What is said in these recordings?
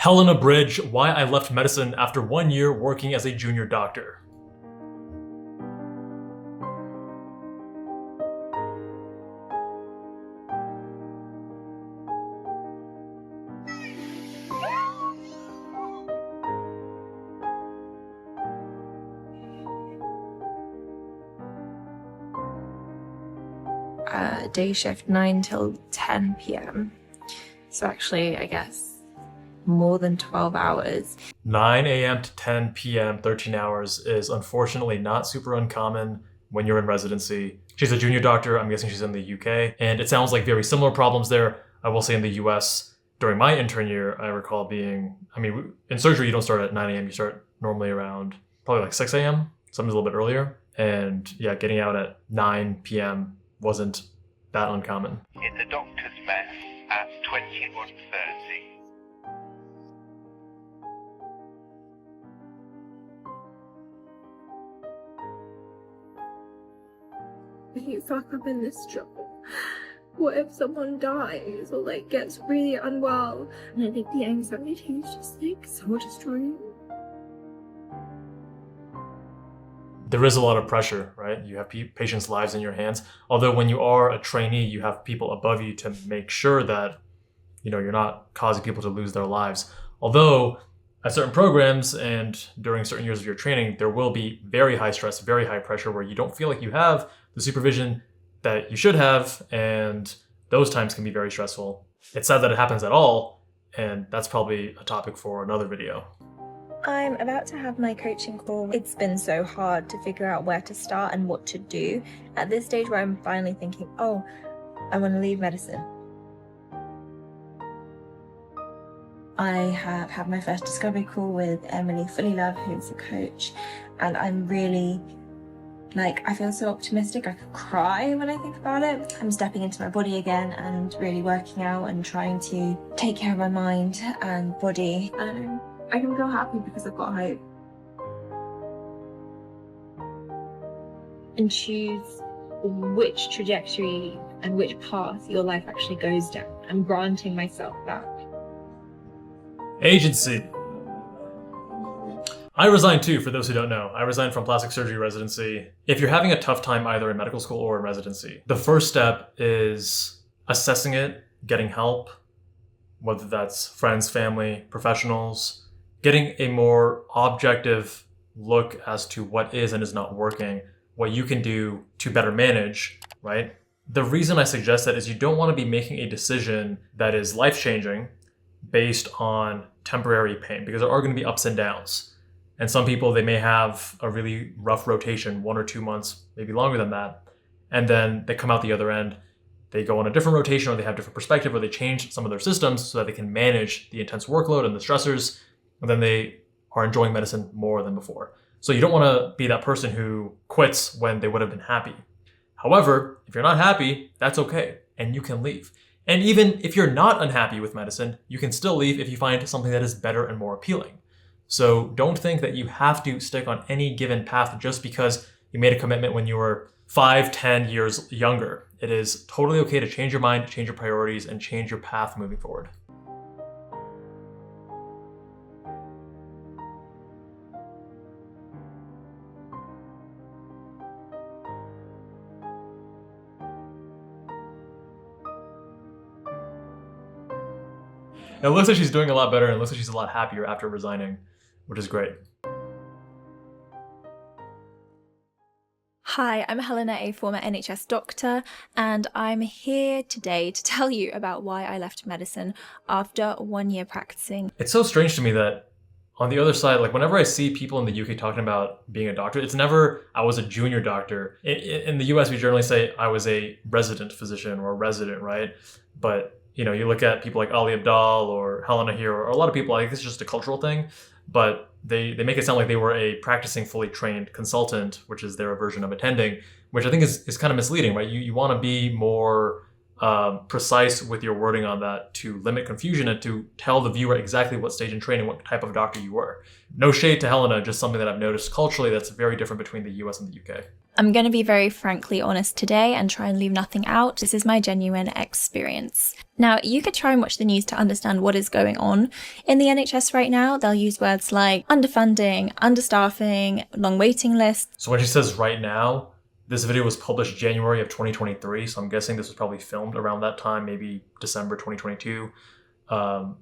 Helena Bridge, why I left medicine after 1 year working as a junior doctor. Day shift 9 till 10 p.m. So actually, I guess more than 12 hours. 9 a.m. to 10 p.m., 13 hours is unfortunately not super uncommon when you're in residency. She's a junior doctor. I'm guessing she's in the UK. And it sounds like very similar problems there. I will say in the US, during my intern year, I recall being, in surgery, you don't start at 9 a.m. You start normally around probably like 6 a.m., sometimes a little bit earlier. And yeah, getting out at 9 p.m. wasn't that uncommon. In the doctor's mess at 21:30. I hate fuck up in this job. What if someone dies or like gets really unwell? And I think the anxiety is just like so destroying. There is a lot of pressure, right? You have patients' lives in your hands. Although when you are a trainee, you have people above you to make sure that, you're not causing people to lose their lives. Although at certain programs and during certain years of your training, there will be very high stress, very high pressure where you don't feel like you have the supervision that you should have. And those times can be very stressful. It's sad that it happens at all. And that's probably a topic for another video. I'm about to have my coaching call. It's been so hard to figure out where to start and what to do at this stage where I'm finally thinking, oh, I want to leave medicine. I have had my first discovery call with Emily Fullylove, who's a coach, and I'm really, I feel so optimistic. I could cry when I think about it. I'm stepping into my body again and really working out and trying to take care of my mind and body. I can feel happy because I've got hope. And choose which trajectory and which path your life actually goes down. I'm granting myself that. Agency. I resigned too, for those who don't know. I resigned from plastic surgery residency. If you're having a tough time either in medical school or in residency, the first step is assessing it, getting help, whether that's friends, family, professionals, getting a more objective look as to what is and is not working, what you can do to better manage, right? The reason I suggest that is you don't want to be making a decision that is life-changing based on temporary pain, because there are going to be ups and downs. And some people, they may have a really rough rotation, 1 or 2 months, maybe longer than that. And then they come out the other end, they go on a different rotation, or they have different perspective, or they change some of their systems so that they can manage the intense workload and the stressors. And then they are enjoying medicine more than before. So you don't want to be that person who quits when they would have been happy. However, if you're not happy, that's okay, and you can leave. And even if you're not unhappy with medicine, you can still leave if you find something that is better and more appealing. So don't think that you have to stick on any given path just because you made a commitment when you were 5, 10 years younger. It is totally okay to change your mind, change your priorities, and change your path moving forward. It looks like she's doing a lot better, and it looks like she's a lot happier after resigning, which is great. Hi, I'm Helena, a former NHS doctor, and I'm here today to tell you about why I left medicine after 1 year practicing. It's so strange to me that on the other side, whenever I see people in the UK talking about being a doctor, it's never, I was a junior doctor. In the US, we generally say I was a resident physician or a resident, right? But you look at people like Ali Abdal or Helena here, or a lot of people, I think it's just a cultural thing, but they make it sound like they were a practicing fully trained consultant, which is their version of attending, which I think is kind of misleading, right? You want to be more precise with your wording on that to limit confusion and to tell the viewer exactly what stage in training, what type of doctor you were. No shade to Helena, just something that I've noticed culturally that's very different between the US and the UK. I'm going to be very frankly honest today and try and leave nothing out. This is my genuine experience. Now, you could try and watch the news to understand what is going on in the NHS right now. They'll use words like underfunding, understaffing, long waiting lists. So when she says right now, this video was published January of 2023, so I'm guessing this was probably filmed around that time, maybe December 2022.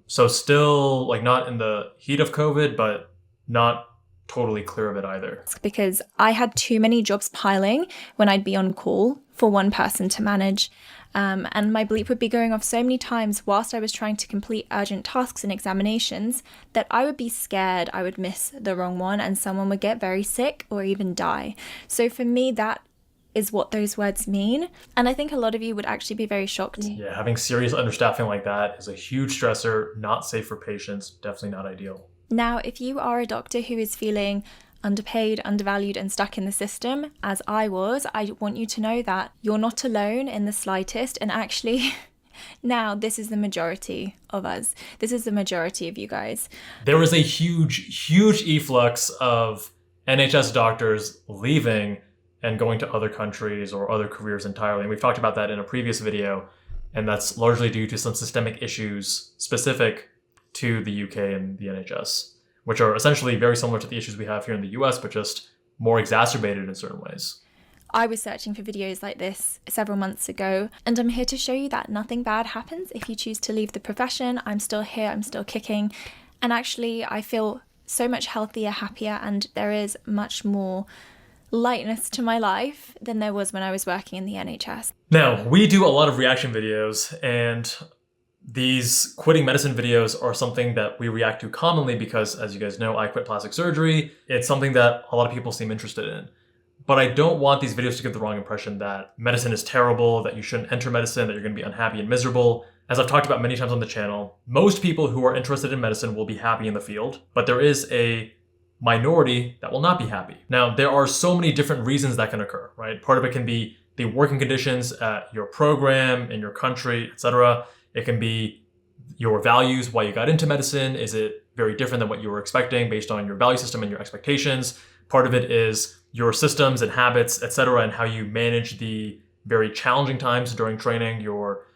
So still like not in the heat of COVID, but not totally clear of it either. Because I had too many jobs piling when I'd be on call for one person to manage. And my bleep would be going off so many times whilst I was trying to complete urgent tasks and examinations that I would be scared I would miss the wrong one and someone would get very sick or even die. So for me, that is what those words mean. And I think a lot of you would actually be very shocked. Yeah, having serious understaffing like that is a huge stressor, not safe for patients, definitely not ideal. Now, if you are a doctor who is feeling underpaid, undervalued, and stuck in the system, as I was, I want you to know that you're not alone in the slightest. And actually, now this is the majority of us. This is the majority of you guys. There was a huge efflux of NHS doctors leaving and going to other countries or other careers entirely. And we've talked about that in a previous video, and that's largely due to some systemic issues specific to the UK and the NHS, which are essentially very similar to the issues we have here in the US, but just more exacerbated in certain ways. I was searching for videos like this several months ago, and I'm here to show you that nothing bad happens if you choose to leave the profession. I'm still here, I'm still kicking, and actually I feel so much healthier, happier, and there is much more lightness to my life than there was when I was working in the NHS. Now, we do a lot of reaction videos, and these quitting medicine videos are something that we react to commonly because, as you guys know, I quit plastic surgery. It's something that a lot of people seem interested in. But I don't want these videos to give the wrong impression that medicine is terrible, that you shouldn't enter medicine, that you're going to be unhappy and miserable. As I've talked about many times on the channel, most people who are interested in medicine will be happy in the field, but there is a minority that will not be happy. Now, there are so many different reasons that can occur, right? Part of it can be the working conditions at your program, in your country, etc. It can be your values, why you got into medicine. Is it very different than what you were expecting based on your value system and your expectations? Part of it is your systems and habits, etc., and how you manage the very challenging times during training, your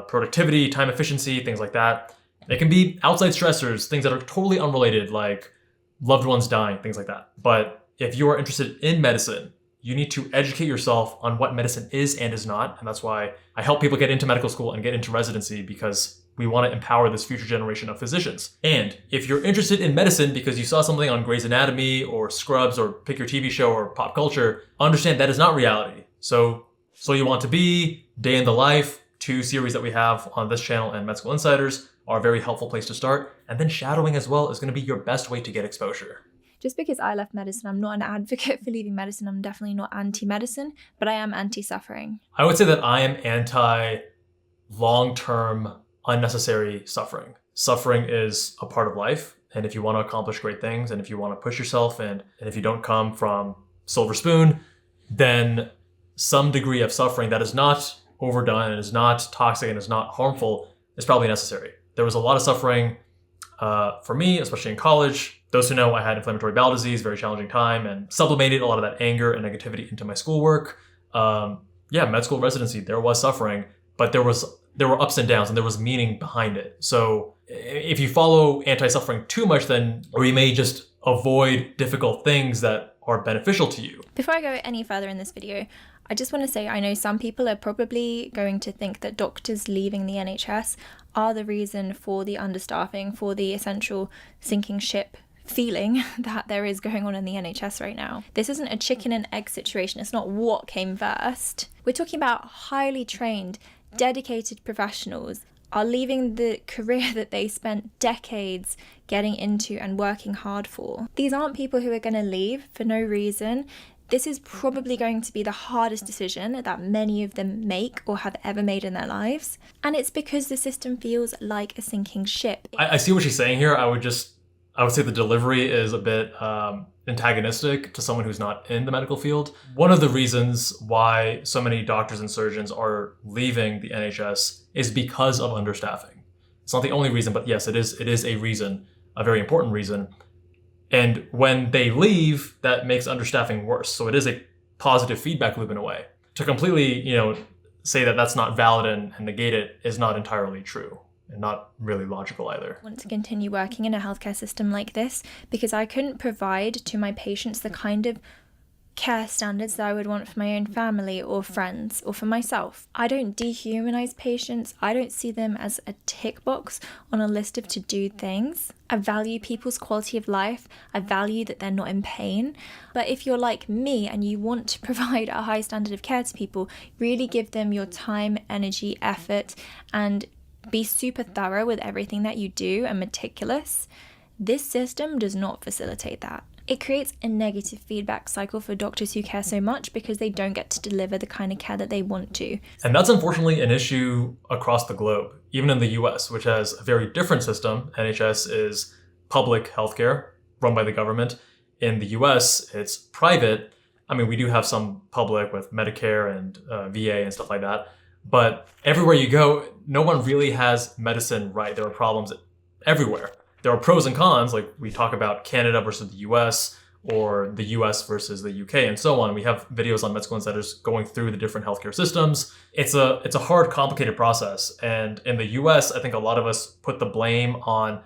productivity, time efficiency, things like that. It can be outside stressors, things that are totally unrelated, like loved ones dying, things like that. But if you are interested in medicine, you need to educate yourself on what medicine is and is not. And that's why I help people get into medical school and get into residency, because we want to empower this future generation of physicians. And if you're interested in medicine because you saw something on Grey's Anatomy or Scrubs or pick your TV show or pop culture, understand that is not reality. So You Want to Be, Day in the Life, 2 series that we have on this channel and Med School Insiders are a very helpful place to start. And then shadowing as well is going to be your best way to get exposure. Just because I left medicine, I'm not an advocate for leaving medicine. I'm definitely not anti-medicine, but I am anti-suffering. I would say that I am anti-long-term unnecessary suffering. Suffering is a part of life. And if you want to accomplish great things, and if you want to push yourself, and if you don't come from silver spoon, then some degree of suffering that is not overdone and is not toxic and is not harmful is probably necessary. There was a lot of suffering for me, especially in college. Those who know, I had inflammatory bowel disease, very challenging time, and sublimated a lot of that anger and negativity into my schoolwork. Med school residency, there was suffering, but there were ups and downs, and there was meaning behind it. So if you follow anti-suffering too much, then, or you may just avoid difficult things that are beneficial to you. Before I go any further in this video, I just want to say I know some people are probably going to think that doctors leaving the NHS are the reason for the understaffing, for the essential sinking ship feeling that there is going on in the NHS right now. This isn't a chicken and egg situation. It's not what came first. We're talking about highly trained, dedicated professionals are leaving the career that they spent decades getting into and working hard for. These aren't people who are going to leave for no reason. This is probably going to be the hardest decision that many of them make or have ever made in their lives. And it's because the system feels like a sinking ship. I see what she's saying here. I would just I would say the delivery is a bit antagonistic to someone who's not in the medical field. One of the reasons why so many doctors and surgeons are leaving the NHS is because of understaffing. It's not the only reason, but yes, it is a reason, a very important reason. And when they leave, that makes understaffing worse. So it is a positive feedback loop in a way. To completely, say that that's not valid and negate it is not entirely true and not really logical either. I want to continue working in a healthcare system like this because I couldn't provide to my patients the kind of care standards that I would want for my own family or friends or for myself. I don't dehumanize patients. I don't see them as a tick box on a list of to-do things. I value people's quality of life. I value that they're not in pain. But if you're like me and you want to provide a high standard of care to people, really give them your time, energy, effort, and be super thorough with everything that you do and meticulous. This system does not facilitate that. It creates a negative feedback cycle for doctors who care so much because they don't get to deliver the kind of care that they want to. And that's unfortunately an issue across the globe, even in the US, which has a very different system. NHS is public healthcare run by the government. In the US, it's private. I mean, we do have some public with Medicare and VA and stuff like that. But everywhere you go, no one really has medicine right. There are problems everywhere. There are pros and cons, like we talk about Canada versus the US or the US versus the UK and so on. We have videos on Med School Insiders going through the different healthcare systems. It's a hard, complicated process. And in the US, I think a lot of us put the blame on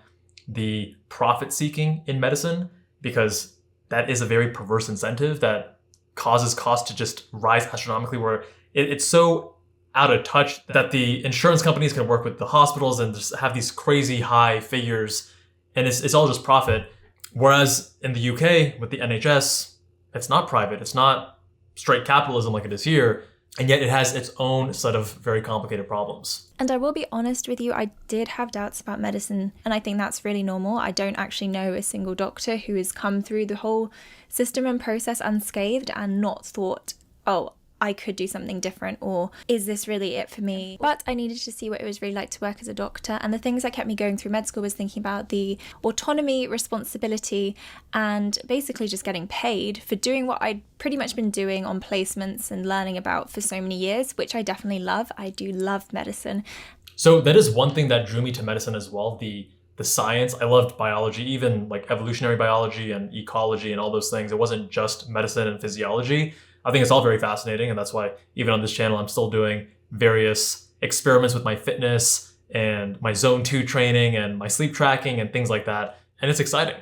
the profit seeking in medicine because that is a very perverse incentive that causes costs to just rise astronomically, where it's so out of touch that the insurance companies can work with the hospitals and just have these crazy high figures, and it's all just profit. Whereas in the UK with the NHS, it's not private, it's not straight capitalism like it is here, and yet it has its own set of very complicated problems. And I will be honest with you, I did have doubts about medicine, and I think that's really normal. I don't actually know a single doctor who has come through the whole system and process unscathed and not thought, oh, I could do something different, or is this really it for me? But I needed to see what it was really like to work as a doctor, and the things that kept me going through med school was thinking about the autonomy, responsibility, and basically just getting paid for doing what I'd pretty much been doing on placements and learning about for so many years, which I definitely love. I do love medicine. So that is one thing that drew me to medicine as well, the science. I loved biology, even like evolutionary biology and ecology and all those things. It wasn't just medicine and physiology. I think it's all very fascinating, and that's why even on this channel, I'm still doing various experiments with my fitness and my zone 2 training and my sleep tracking and things like that. And it's exciting.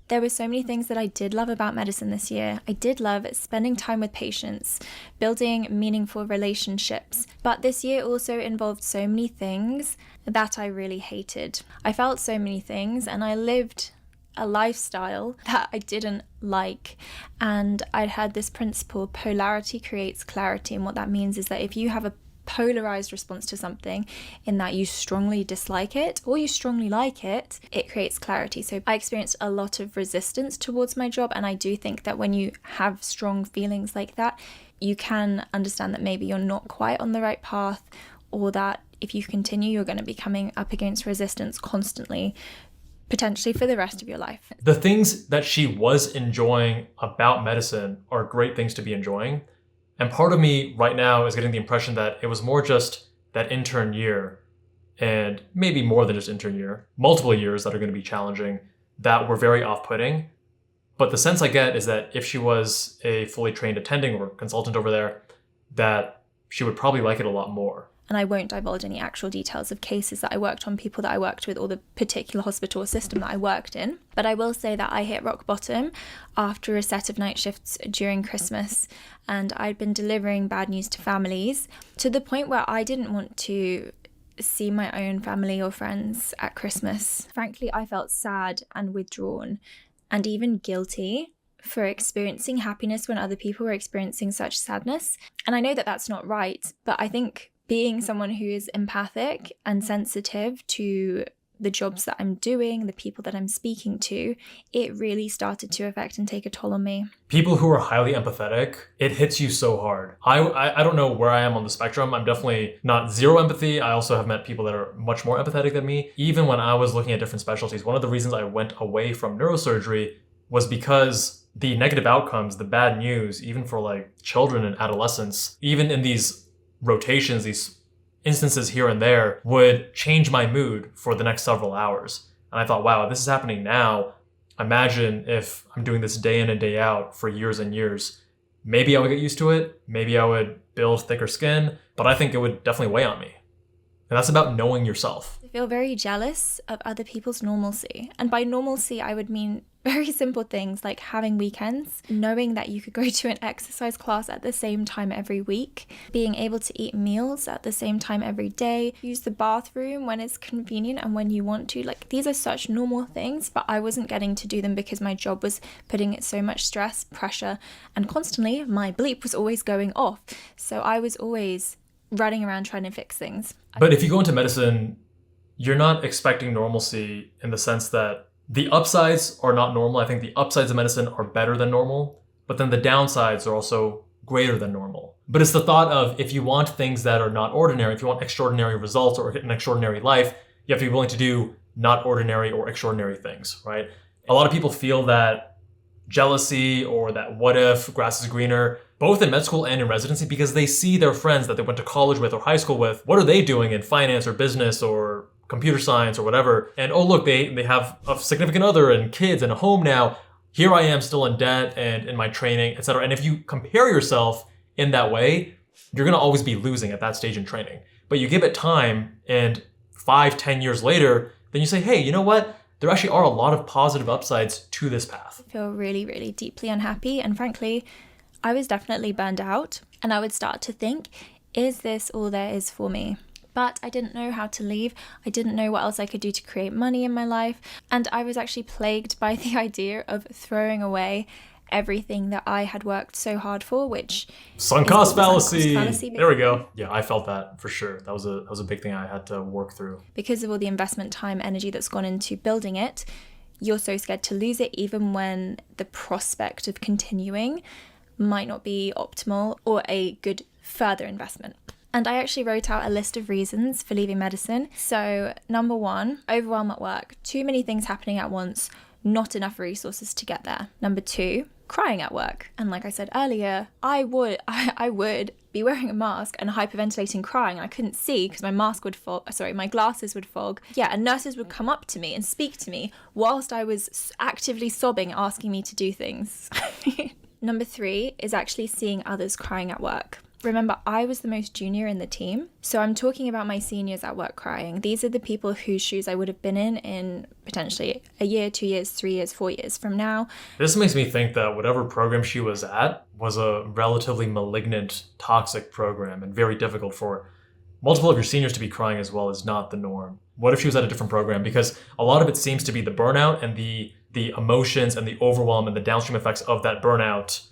There were so many things that I did love about medicine this year. I did love spending time with patients, building meaningful relationships. But this year also involved so many things that I really hated. I felt so many things, and I lived a lifestyle that I didn't like. And I'd heard this principle, polarity creates clarity. And what that means is that if you have a polarized response to something, in that you strongly dislike it or you strongly like it, it creates clarity. So I experienced a lot of resistance towards my job, and I do think that when you have strong feelings like that, you can understand that maybe you're not quite on the right path, or that if you continue, you're going to be coming up against resistance constantly, potentially for the rest of your life. The things that she was enjoying about medicine are great things to be enjoying. And part of me right now is getting the impression that it was more just that intern year, and maybe more than just intern year, multiple years that are going to be challenging, that were very off-putting. But the sense I get is that if she was a fully trained attending or consultant over there, that she would probably like it a lot more. And I won't divulge any actual details of cases that I worked on, people that I worked with, or the particular hospital or system that I worked in. But I will say that I hit rock bottom after a set of night shifts during Christmas, and I'd been delivering bad news to families to the point where I didn't want to see my own family or friends at Christmas. Frankly, I felt sad and withdrawn and even guilty for experiencing happiness when other people were experiencing such sadness. And I know that that's not right, but I think being someone who is empathic and sensitive to the jobs that I'm doing, the people that I'm speaking to, it really started to affect and take a toll on me. People who are highly empathetic, it hits you so hard. I don't know where I am on the spectrum. I'm definitely not zero empathy. I also have met people that are much more empathetic than me. Even when I was looking at different specialties, one of the reasons I went away from neurosurgery was because the negative outcomes, the bad news, even for like children and adolescents, even in these rotations, these instances here and there, would change my mood for the next several hours. And I thought, wow, this is happening now. Imagine if I'm doing this day in and day out for years and years. Maybe I would get used to it. Maybe I would build thicker skin, but I think it would definitely weigh on me. And that's about knowing yourself. I feel very jealous of other people's normalcy. And by normalcy, I would mean very simple things like having weekends, knowing that you could go to an exercise class at the same time every week, being able to eat meals at the same time every day, use the bathroom when it's convenient and when you want to. Like, these are such normal things, but I wasn't getting to do them because my job was putting it so much stress, pressure, and constantly my bleep was always going off. So I was always running around trying to fix things. But if you go into medicine, you're not expecting normalcy in the sense that the upsides are not normal. I think the upsides of medicine are better than normal, but then the downsides are also greater than normal. But it's the thought of, if you want things that are not ordinary, if you want extraordinary results or an extraordinary life, you have to be willing to do not ordinary or extraordinary things, right? A lot of people feel that jealousy or that what if grass is greener, both in med school and in residency, because they see their friends that they went to college with or high school with. What are they doing in finance or business or computer science or whatever? And oh, look, they have a significant other and kids and a home now. Here I am still in debt and in my training, etc. And if you compare yourself in that way, you're going to always be losing at that stage in training. But you give it time, and 5-10 years later, then you say, hey, you know what? There actually are a lot of positive upsides to this path. I feel really, really deeply unhappy. And frankly, I was definitely burned out. And I would start to think, is this all there is for me? But I didn't know how to leave. I didn't know what else I could do to create money in my life. And I was actually plagued by the idea of throwing away everything that I had worked so hard for, which sunk cost fallacy. There we go. Yeah, I felt that for sure. That was a big thing I had to work through. Because of all the investment, time, energy that's gone into building it, you're so scared to lose it, even when the prospect of continuing might not be optimal or a good further investment. And I actually wrote out a list of reasons for leaving medicine. So, number 1, overwhelm at work. Too many things happening at once, not enough resources to get there. Number 2, crying at work. And like I said earlier, I would be wearing a mask and hyperventilating, crying. I couldn't see because my glasses would fog. Yeah, and nurses would come up to me and speak to me whilst I was actively sobbing, asking me to do things. Number 3 is actually seeing others crying at work. Remember, I was the most junior in the team, so I'm talking about my seniors at work crying. These are the people whose shoes I would have been in potentially a year, 2 years, 3 years, 4 years from now. This makes me think that whatever program she was at was a relatively malignant, toxic program, and very difficult for multiple of your seniors to be crying as well is not the norm. What if she was at a different program? Because a lot of it seems to be the burnout and the emotions and the overwhelm and the downstream effects of that burnout,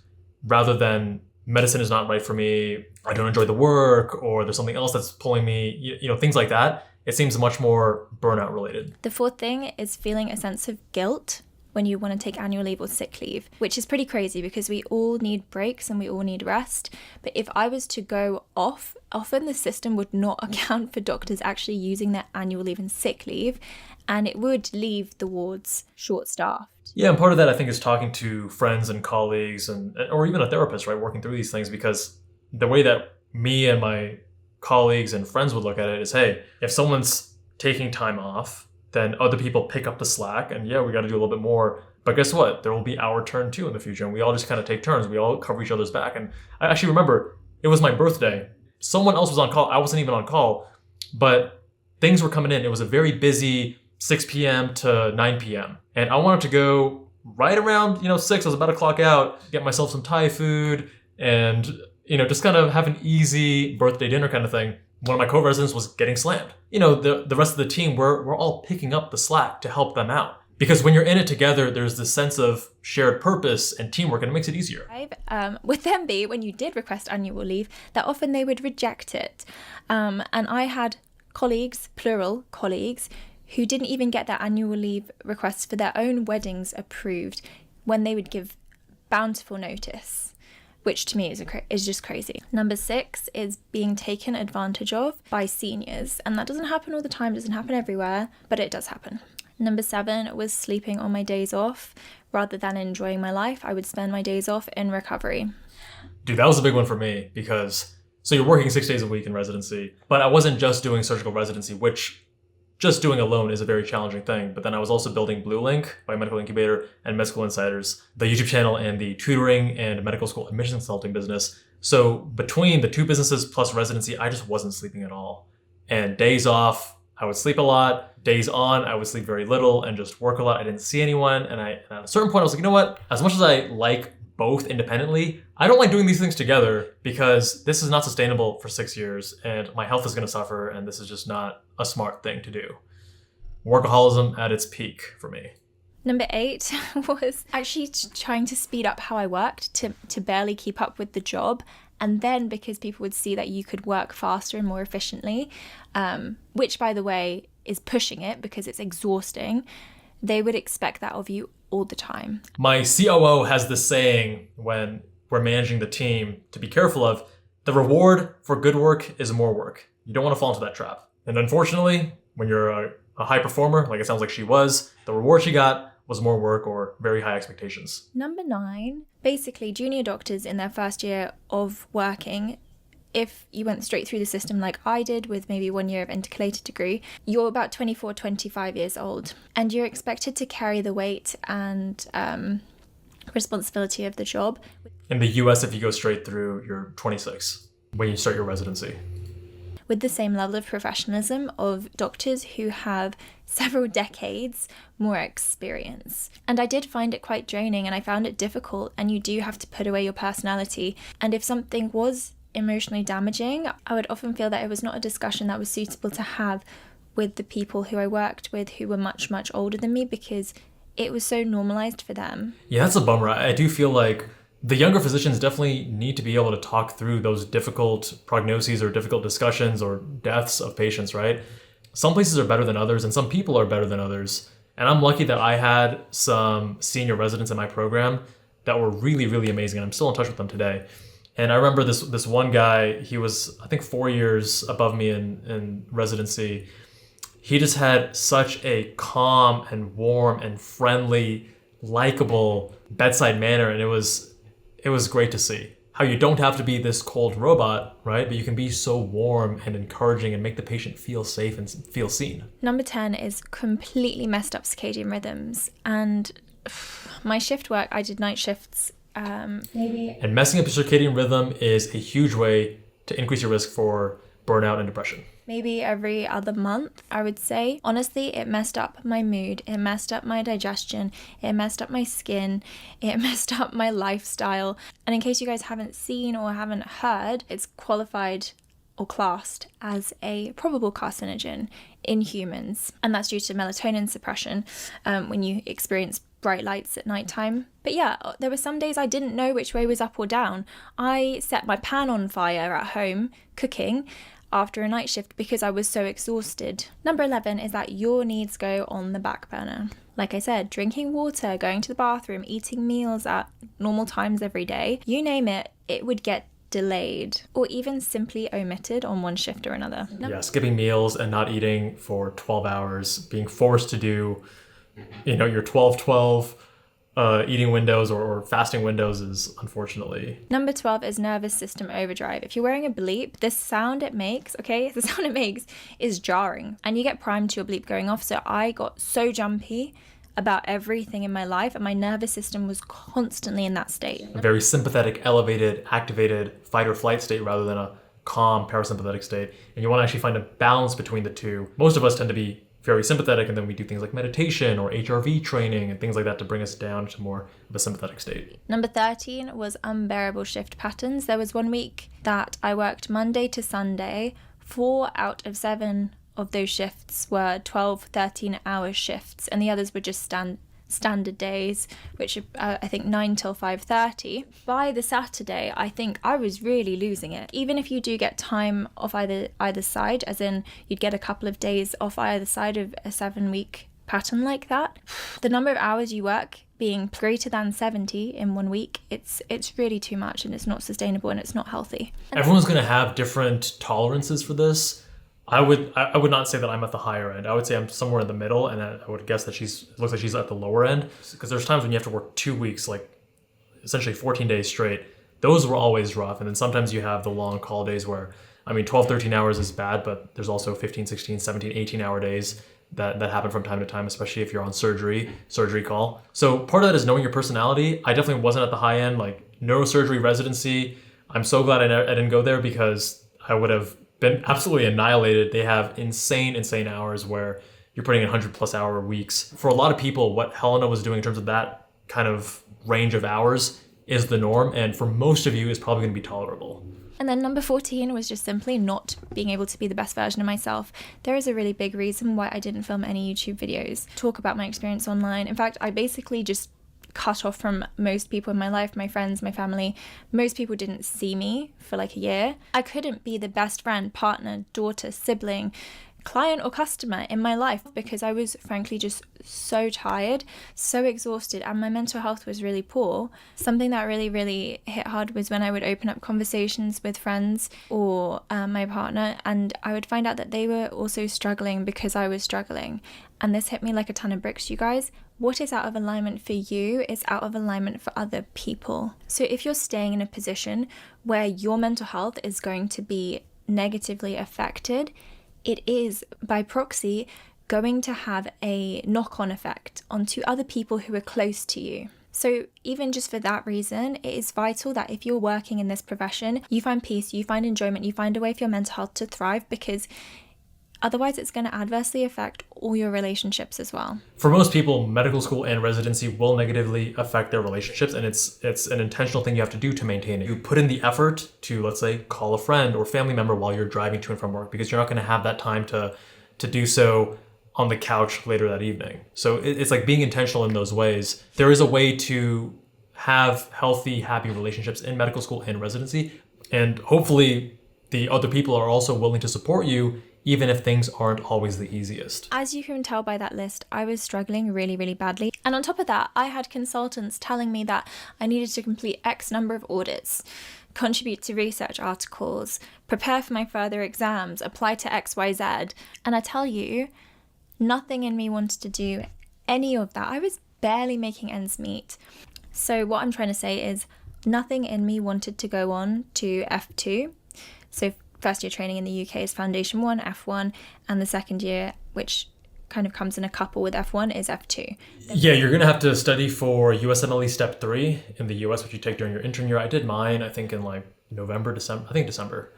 rather than medicine is not right for me, I don't enjoy the work, or there's something else that's pulling me, you know, things like that. It seems much more burnout related. The 4th thing is feeling a sense of guilt when you want to take annual leave or sick leave, which is pretty crazy because we all need breaks and we all need rest. But if I was to go off, often the system would not account for doctors actually using their annual leave and sick leave, and it would leave the wards short-staffed. Yeah, and part of that I think is talking to friends and colleagues or even a therapist, right, working through these things, because the way that me and my colleagues and friends would look at it is, hey, if someone's taking time off, then other people pick up the slack, and yeah, we got to do a little bit more. But guess what? There will be our turn too in the future, and we all just kind of take turns. We all cover each other's back. And I actually remember it was my birthday. Someone else was on call. I wasn't even on call, but things were coming in. It was a very busy 6 p.m. to 9 p.m. And I wanted to go right around, 6. I was about to clock out, get myself some Thai food and, just kind of have an easy birthday dinner kind of thing. One of my co-residents was getting slammed. The rest of the team, we're all picking up the slack to help them out. Because when you're in it together, there's this sense of shared purpose and teamwork, and it makes it easier. With them when you did request annual leave, that often they would reject it. And I had colleagues, plural colleagues, who didn't even get their annual leave requests for their own weddings approved when they would give bountiful notice, which to me is just crazy. Number 6 is being taken advantage of by seniors, and that doesn't happen all the time, doesn't happen everywhere, but it does happen. Number 7 was sleeping on my days off rather than enjoying my life. I would spend my days off in recovery. Dude, that was a big one for me because, so you're working 6 days a week in residency, but I wasn't just doing surgical residency, which just doing alone is a very challenging thing. But then I was also building Blue Link, Biomedical Incubator, and Med School Insiders, the YouTube channel and the tutoring and medical school admissions consulting business. So between the 2 businesses plus residency, I just wasn't sleeping at all. And days off, I would sleep a lot. Days on, I would sleep very little and just work a lot. I didn't see anyone. And at a certain point, I was like, you know what? As much as I like both independently, I don't like doing these things together because this is not sustainable for 6 years and my health is going to suffer and this is just not a smart thing to do. Workaholism at its peak for me. Number 8 was actually trying to speed up how I worked to barely keep up with the job. And then because people would see that you could work faster and more efficiently, which by the way is pushing it because it's exhausting, they would expect that of you all the time. My COO has this saying when we're managing the team to be careful of: the reward for good work is more work. You don't want to fall into that trap. And unfortunately, when you're a high performer, like it sounds like she was, the reward she got was more work or very high expectations. Number 9, basically junior doctors in their first year of working, if you went straight through the system like I did with maybe 1 year of intercalated degree, you're about 24, 25 years old and you're expected to carry the weight and responsibility of the job. In the US, if you go straight through, you're 26 when you start your residency. With the same level of professionalism of doctors who have several decades more experience. And I did find it quite draining and I found it difficult, and you do have to put away your personality. And if something was emotionally damaging, I would often feel that it was not a discussion that was suitable to have with the people who I worked with who were much, much older than me because it was so normalized for them. Yeah, that's a bummer. I do feel like the younger physicians definitely need to be able to talk through those difficult prognoses or difficult discussions or deaths of patients, right? Some places are better than others and some people are better than others. And I'm lucky that I had some senior residents in my program that were really, really amazing. And I'm still in touch with them today. And I remember this one guy, he was, I think, 4 years above me in residency. He just had such a calm and warm and friendly, likable bedside manner. And it was great to see how you don't have to be this cold robot, right? But you can be so warm and encouraging and make the patient feel safe and feel seen. Number 10 is completely messed up circadian rhythms. And my shift work, I did night shifts. And messing up your circadian rhythm is a huge way to increase your risk for burnout and depression. Maybe every other month, I would say. Honestly, it messed up my mood, it messed up my digestion, it messed up my skin, it messed up my lifestyle. And in case you guys haven't seen or haven't heard, it's qualified or classed as a probable carcinogen in humans. And that's due to melatonin suppression when you experience bright lights at nighttime. But yeah, there were some days I didn't know which way was up or down. I set my pan on fire at home cooking after a night shift because I was so exhausted. Number 11 is that your needs go on the back burner. Like I said, drinking water, going to the bathroom, eating meals at normal times every day, you name it, it would get delayed or even simply omitted on one shift or another. Yeah, skipping meals and not eating for 12 hours, being forced to do, your 12-12 eating windows or fasting windows is unfortunately. Number 12 is nervous system overdrive. If you're wearing a bleep, the sound it makes, is jarring and you get primed to your bleep going off. So I got so jumpy about everything in my life and my nervous system was constantly in that state. A very sympathetic, elevated, activated fight or flight state rather than a calm parasympathetic state. And you want to actually find a balance between the two. Most of us tend to be very sympathetic, and then we do things like meditation or HRV training and things like that to bring us down to more of a sympathetic state. Number 13 was unbearable shift patterns. There was 1 week that I worked Monday to Sunday. 4 out of 7 of those shifts were 12, 13-hour shifts, and the others were just standard days, which are I think 9 till 5:30. By the Saturday, I think I was really losing it. Even if you do get time off either side, as in you'd get a couple of days off either side of a 7-week pattern like that, the number of hours you work being greater than 70 in 1 week, it's really too much, and it's not sustainable and it's not healthy. Everyone's going to have different tolerances for this. I would not say that I'm at the higher end. I would say I'm somewhere in the middle, and I would guess that it looks like she's at the lower end, because there's times when you have to work 2 weeks, like essentially 14 days straight. Those were always rough. And then sometimes you have the long call days where, 12, 13 hours is bad, but there's also 15, 16, 17, 18 hour days that happen from time to time, especially if you're on surgery call. So part of that is knowing your personality. I definitely wasn't at the high end. Like neurosurgery residency, I'm so glad I didn't go there, because I would have been absolutely annihilated. They have insane hours where you're putting in 100+ hour weeks. For a lot of people, what Helena was doing in terms of that kind of range of hours is the norm, and for most of you is probably going to be tolerable. And then number 14 was just simply not being able to be the best version of myself. There is a really big reason why I didn't film any YouTube videos, talk about my experience online. In fact, I basically just cut off from most people in my life, my friends, my family. Most people didn't see me for like a year. I couldn't be the best friend, partner, daughter, sibling, client or customer in my life, because I was frankly just so tired, so exhausted, and my mental health was really poor. Something that really hit hard was when I would open up conversations with friends or my partner, and I would find out that they were also struggling because I was struggling. And this hit me like a ton of bricks, you guys. What is out of alignment for you is out of alignment for other people. So if you're staying in a position where your mental health is going to be negatively affected, it is, by proxy, going to have a knock-on effect onto other people who are close to you. So even just for that reason, it is vital that if you're working in this profession, you find peace, you find enjoyment, you find a way for your mental health to thrive, because otherwise it's going to adversely affect all your relationships as well. For most people, medical school and residency will negatively affect their relationships, and it's an intentional thing you have to do to maintain it. You put in the effort to, let's say, call a friend or family member while you're driving to and from work, because you're not going to have that time to do so on the couch later that evening. So it's like being intentional in those ways. There is a way to have healthy, happy relationships in medical school and residency, and hopefully the other people are also willing to support you, even if things aren't always the easiest. As you can tell by that list, I was struggling really badly. And on top of that, I had consultants telling me that I needed to complete X number of audits, contribute to research articles, prepare for my further exams, apply to XYZ. And I tell you, nothing in me wanted to do any of that. I was barely making ends meet. So what I'm trying to say is nothing in me wanted to go on to F2. So first year training in the UK is Foundation 1, F1, and the second year, which kind of comes in a couple with F1, is F2. Yeah, you're going to have to study for USMLE Step 3 in the US, which you take during your intern year. I did mine, I think, in like December.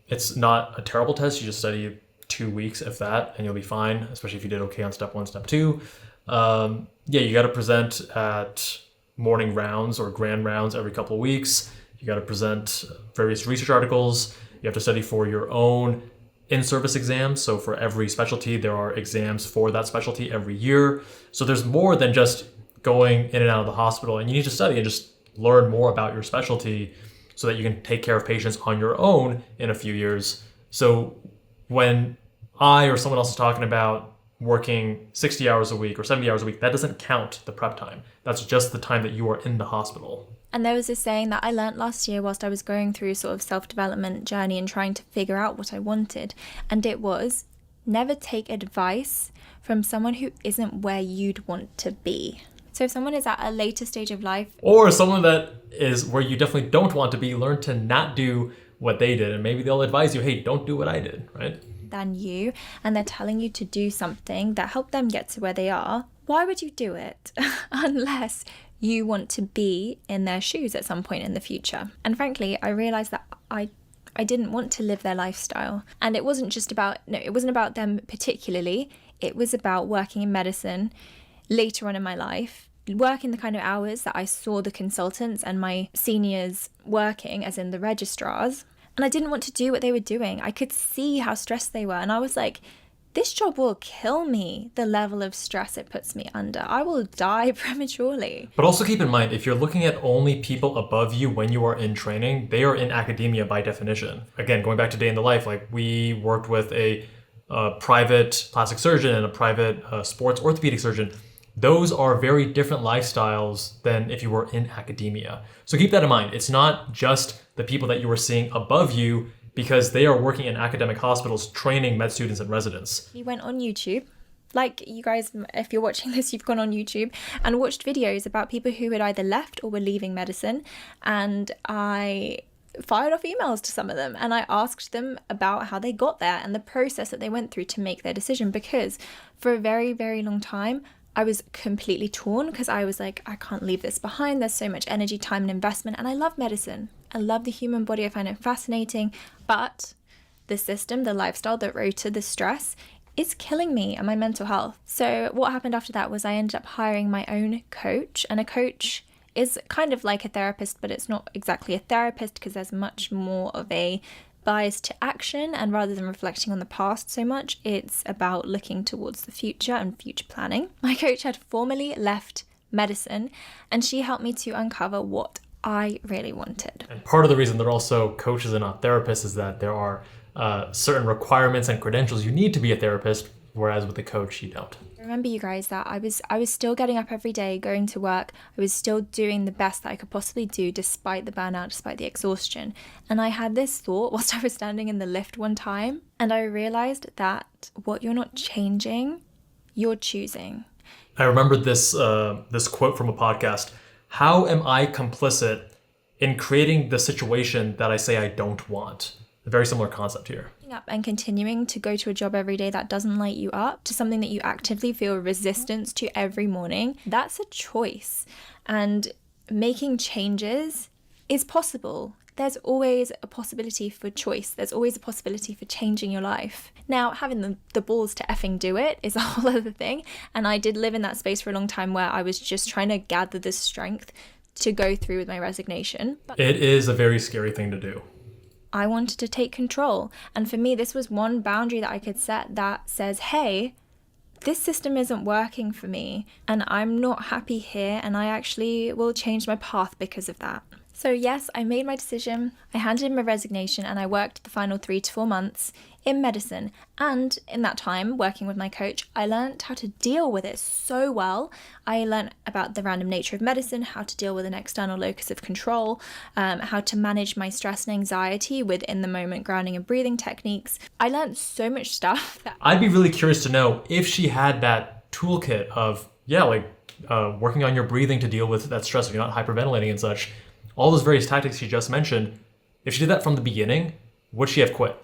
It's not a terrible test. You just study 2 weeks, if that, and you'll be fine, especially if you did okay on Step 1, Step 2. You got to present at morning rounds or grand rounds every couple of weeks. You got to present various research articles. You have to study for your own in-service exams. So for every specialty, there are exams for that specialty every year. So there's more than just going in and out of the hospital, and you need to study and just learn more about your specialty so that you can take care of patients on your own in a few years. So when I or someone else is talking about working 60 hours a week or 70 hours a week, that doesn't count the prep time. That's just the time that you are in the hospital. And there was this saying that I learnt last year whilst I was going through sort of self-development journey and trying to figure out what I wanted. And it was, never take advice from someone who isn't where you'd want to be. So if someone is at a later stage of life, or someone that is where you definitely don't want to be, learn to not do what they did. And maybe they'll advise you, hey, don't do what I did, right? Than you, and they're telling you to do something that helped them get to where they are, why would you do it? Unless you want to be in their shoes at some point in the future. And frankly, I realized that I didn't want to live their lifestyle. And it wasn't about them particularly. It was about working in medicine later on in my life, working the kind of hours that I saw the consultants and my seniors working, as in the registrars. And I didn't want to do what they were doing. I could see how stressed they were. And I was like, this job will kill me, the level of stress it puts me under. I will die prematurely. But also keep in mind, if you're looking at only people above you when you are in training, they are in academia by definition. Again, going back to day in the life, like we worked with a private plastic surgeon and a private sports orthopedic surgeon. Those are very different lifestyles than if you were in academia. So keep that in mind. It's not just the people that you are seeing above you, because they are working in academic hospitals training med students and residents. We went on YouTube. Like, you guys, if you're watching this, you've gone on YouTube and watched videos about people who had either left or were leaving medicine. And I fired off emails to some of them and I asked them about how they got there and the process that they went through to make their decision, because for a very, very long time, I was completely torn, because I was like, I can't leave this behind. There's so much energy, time, and investment. And I love medicine. I love the human body. I find it fascinating. But the system, the lifestyle, the rota, the stress is killing me and my mental health. So what happened after that was I ended up hiring my own coach. And a coach is kind of like a therapist, but it's not exactly a therapist, because there's much more of a bias to action, and rather than reflecting on the past so much, it's about looking towards the future and future planning. My coach had formerly left medicine and she helped me to uncover what I really wanted. And part of the reason they're also coaches and not therapists is that there are certain requirements and credentials you need to be a therapist, whereas with a coach you don't. Remember, you guys, that I was still getting up every day, going to work. I was still doing the best that I could possibly do despite the burnout, despite the exhaustion. And I had this thought whilst I was standing in the lift one time, and I realized that what you're not changing, you're choosing. I remembered this quote from a podcast. How am I complicit in creating the situation that I say I don't want? A very similar concept here. Up and continuing to go to a job every day that doesn't light you up, to something that you actively feel resistance to every morning, that's a choice. And making changes is possible. There's always a possibility for choice. There's always a possibility for changing your life. Now, having the balls to effing do it is a whole other thing. And I did live in that space for a long time where I was just trying to gather the strength to go through with my resignation. But it is a very scary thing to do. I wanted to take control. And for me, this was one boundary that I could set that says, hey, this system isn't working for me and I'm not happy here, and I actually will change my path because of that. So yes, I made my decision. I handed in my resignation and I worked the final 3 to 4 months in medicine. And in that time, working with my coach, I learned how to deal with it so well. I learned about the random nature of medicine, how to deal with an external locus of control, how to manage my stress and anxiety with in the moment grounding and breathing techniques. I learned so much stuff that I'd be really curious to know if she had that toolkit of, working on your breathing to deal with that stress if you're not hyperventilating and such. All those various tactics she just mentioned, if she did that from the beginning, would she have quit?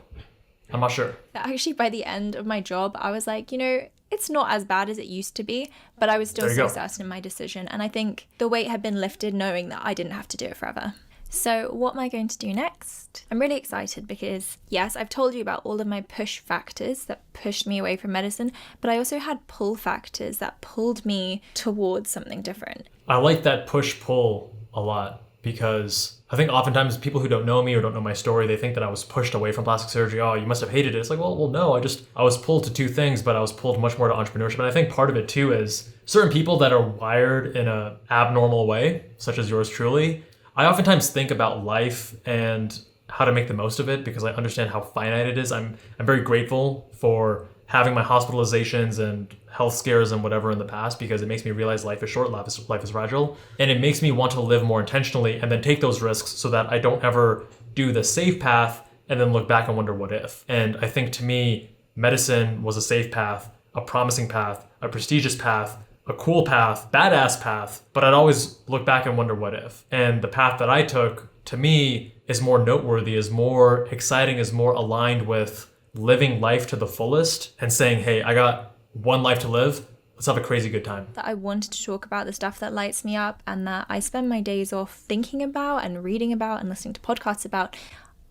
I'm not sure. Actually, by the end of my job, I was like, it's not as bad as it used to be, but I was still so certain in my decision. And I think the weight had been lifted knowing that I didn't have to do it forever. So what am I going to do next? I'm really excited because, yes, I've told you about all of my push factors that pushed me away from medicine, but I also had pull factors that pulled me towards something different. I like that push-pull a lot, because I think oftentimes people who don't know me or don't know my story, they think that I was pushed away from plastic surgery. Oh, you must have hated it. It's like, well, no, I was pulled to 2 things, but I was pulled much more to entrepreneurship. And I think part of it too is certain people that are wired in an abnormal way, such as yours truly. I oftentimes think about life and how to make the most of it because I understand how finite it is. I'm very grateful for having my hospitalizations and health scares and whatever in the past, because it makes me realize life is short, life is fragile. And it makes me want to live more intentionally and then take those risks so that I don't ever do the safe path and then look back and wonder what if. And I think to me, medicine was a safe path, a promising path, a prestigious path, a cool path, badass path, but I'd always look back and wonder what if. And the path that I took, to me, is more noteworthy, is more exciting, is more aligned with living life to the fullest and saying, hey, I got one life to live. Let's have a crazy good time. That I wanted to talk about the stuff that lights me up and that I spend my days off thinking about and reading about and listening to podcasts about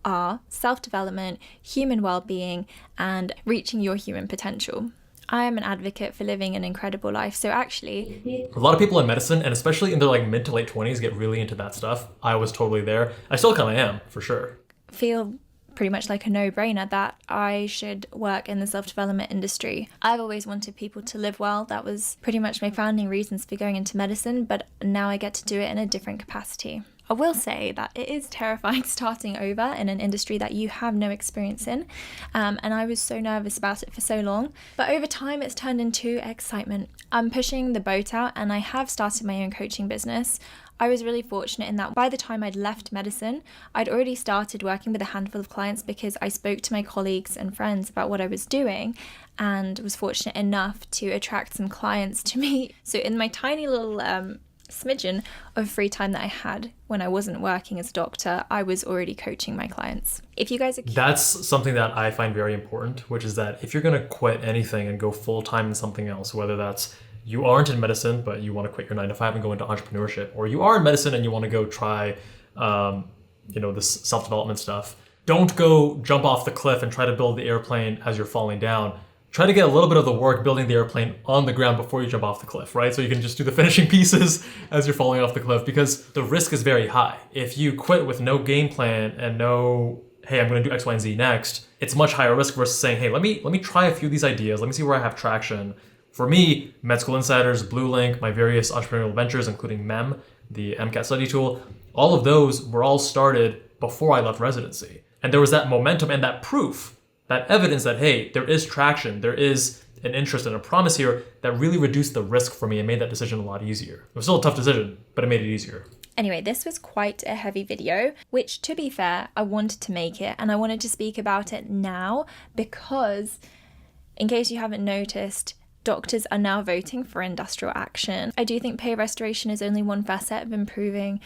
are self-development, human well-being, and reaching your human potential. I am an advocate for living an incredible life. So actually, a lot of people in medicine, and especially in their mid to late 20s, get really into that stuff. I was totally there. I still kind of am, for sure. Feel pretty much like a no-brainer that I should work in the self-development industry. I've always wanted people to live well. That was pretty much my founding reasons for going into medicine, but now I get to do it in a different capacity. I will say that it is terrifying starting over in an industry that you have no experience in, and I was so nervous about it for so long. But over time, it's turned into excitement. I'm pushing the boat out, and I have started my own coaching business. I was really fortunate in that by the time I'd left medicine, I'd already started working with a handful of clients because I spoke to my colleagues and friends about what I was doing and was fortunate enough to attract some clients to me. So in my tiny little smidgen of free time that I had when I wasn't working as a doctor, I was already coaching my clients. If you guys are That's something that I find very important, which is that if you're going to quit anything and go full-time in something else, whether that's you aren't in medicine, but you want to quit your 9-to-5 and go into entrepreneurship, or you are in medicine and you want to go try, this self-development stuff, don't go jump off the cliff and try to build the airplane as you're falling down. Try to get a little bit of the work building the airplane on the ground before you jump off the cliff, right? So you can just do the finishing pieces as you're falling off the cliff, because the risk is very high. If you quit with no game plan and no, hey, I'm going to do X, Y, and Z next, it's much higher risk versus saying, hey, let me try a few of these ideas. Let me see where I have traction. For me, Med School Insiders, Blue Link, my various entrepreneurial ventures, including MEM, the MCAT study tool, all of those were all started before I left residency. And there was that momentum and that proof, that evidence that, hey, there is traction, there is an interest and a promise here that really reduced the risk for me and made that decision a lot easier. It was still a tough decision, but it made it easier. Anyway, this was quite a heavy video, which, to be fair, I wanted to make it, and I wanted to speak about it now because, in case you haven't noticed, doctors are now voting for industrial action. I do think pay restoration is only one facet of improving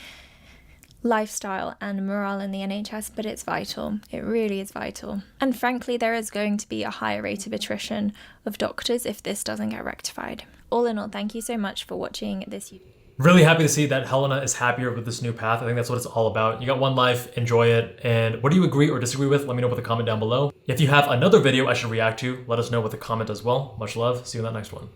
lifestyle and morale in the NHS, but it's vital. It really is vital. And frankly, there is going to be a higher rate of attrition of doctors if this doesn't get rectified. All in all, thank you so much for watching this. Really happy to see that Helena is happier with this new path. I think that's what it's all about. You got one life, enjoy it. And what do you agree or disagree with? Let me know with a comment down below. If you have another video I should react to, let us know with a comment as well. Much love. See you in that next one.